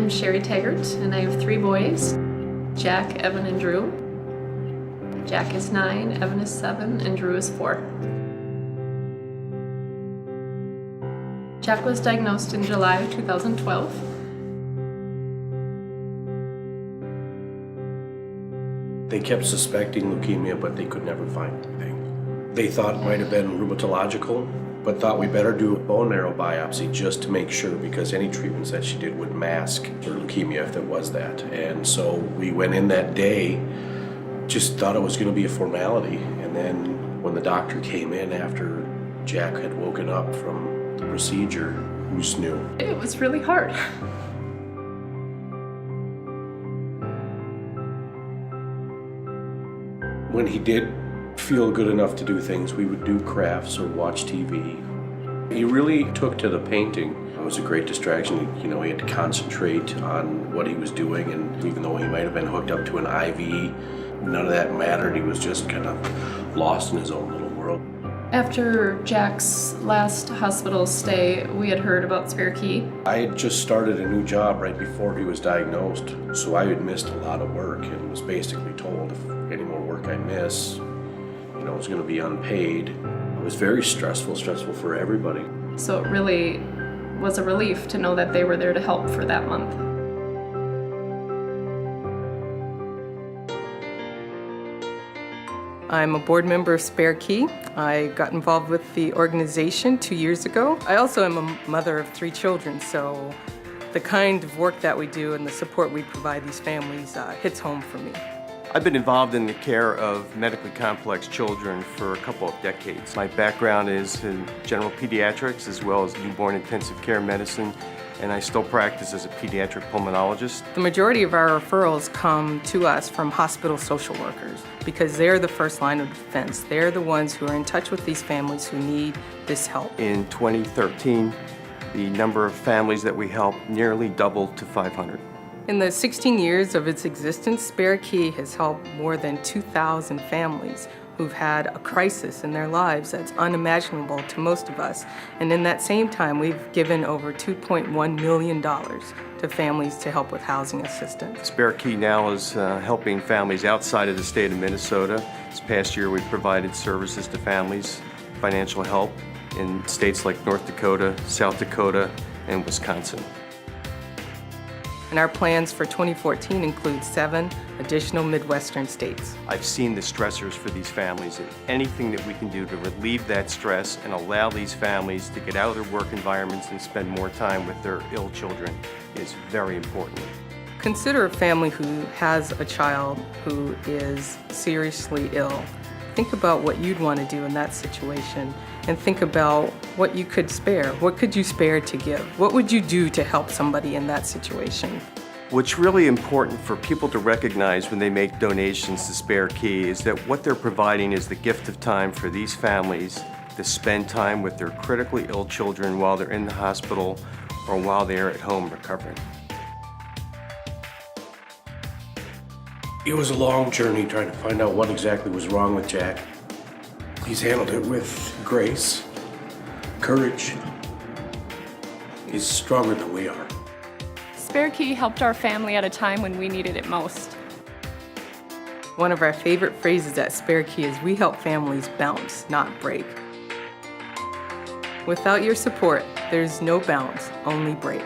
I'm Sherry Taggart, and I have 3 boys, Jack, Evan, and Drew. Jack is 9, Evan is 7, and Drew is 4. Jack was diagnosed in July of 2012. They kept suspecting leukemia, but they could never find anything. They thought it might have been rheumatological, but thought we better do a bone marrow biopsy just to make sure, because any treatments that she did would mask her leukemia if there was that. And so we went in that day, just thought it was going to be a formality. And then when the doctor came in after Jack had woken up from the procedure, who knew? It was really hard. When he did feel good enough to do things, we would do crafts or watch TV. He really took to the painting. It was a great distraction. He had to concentrate on what he was doing, and even though he might have been hooked up to an IV, none of that mattered. He was just kind of lost in his own little world. After Jack's last hospital stay, we had heard about Spare Key. I had just started a new job right before he was diagnosed, so I had missed a lot of work and was basically told if any more work I miss, it was going to be unpaid. It was very stressful for everybody. So it really was a relief to know that they were there to help for that month. I'm a board member of Spare Key. I got involved with the organization 2 years ago. I also am a mother of 3 children, so the kind of work that we do and the support we provide these families hits home for me. I've been involved in the care of medically complex children for a couple of decades. My background is in general pediatrics as well as newborn intensive care medicine, and I still practice as a pediatric pulmonologist. The majority of our referrals come to us from hospital social workers because they're the first line of defense. They're the ones who are in touch with these families who need this help. In 2013, the number of families that we help nearly doubled to 500. In the 16 years of its existence, Spare Key has helped more than 2,000 families who've had a crisis in their lives that's unimaginable to most of us. And in that same time, we've given over $2.1 million to families to help with housing assistance. Spare Key now is helping families outside of the state of Minnesota. This past year, we've provided services to families, financial help in states like North Dakota, South Dakota, and Wisconsin. And our plans for 2014 include 7 additional Midwestern states. I've seen the stressors for these families, and anything that we can do to relieve that stress and allow these families to get out of their work environments and spend more time with their ill children is very important. Consider a family who has a child who is seriously ill. Think about what you'd want to do in that situation, and think about what you could spare. What could you spare to give? What would you do to help somebody in that situation? What's really important for people to recognize when they make donations to Spare Key is that what they're providing is the gift of time for these families to spend time with their critically ill children while they're in the hospital or while they're at home recovering. It was a long journey trying to find out what exactly was wrong with Jack. He's handled it with grace, courage. He's stronger than we are. Spare Key helped our family at a time when we needed it most. One of our favorite phrases at Spare Key is, "We help families bounce, not break." Without your support, there's no bounce, only break.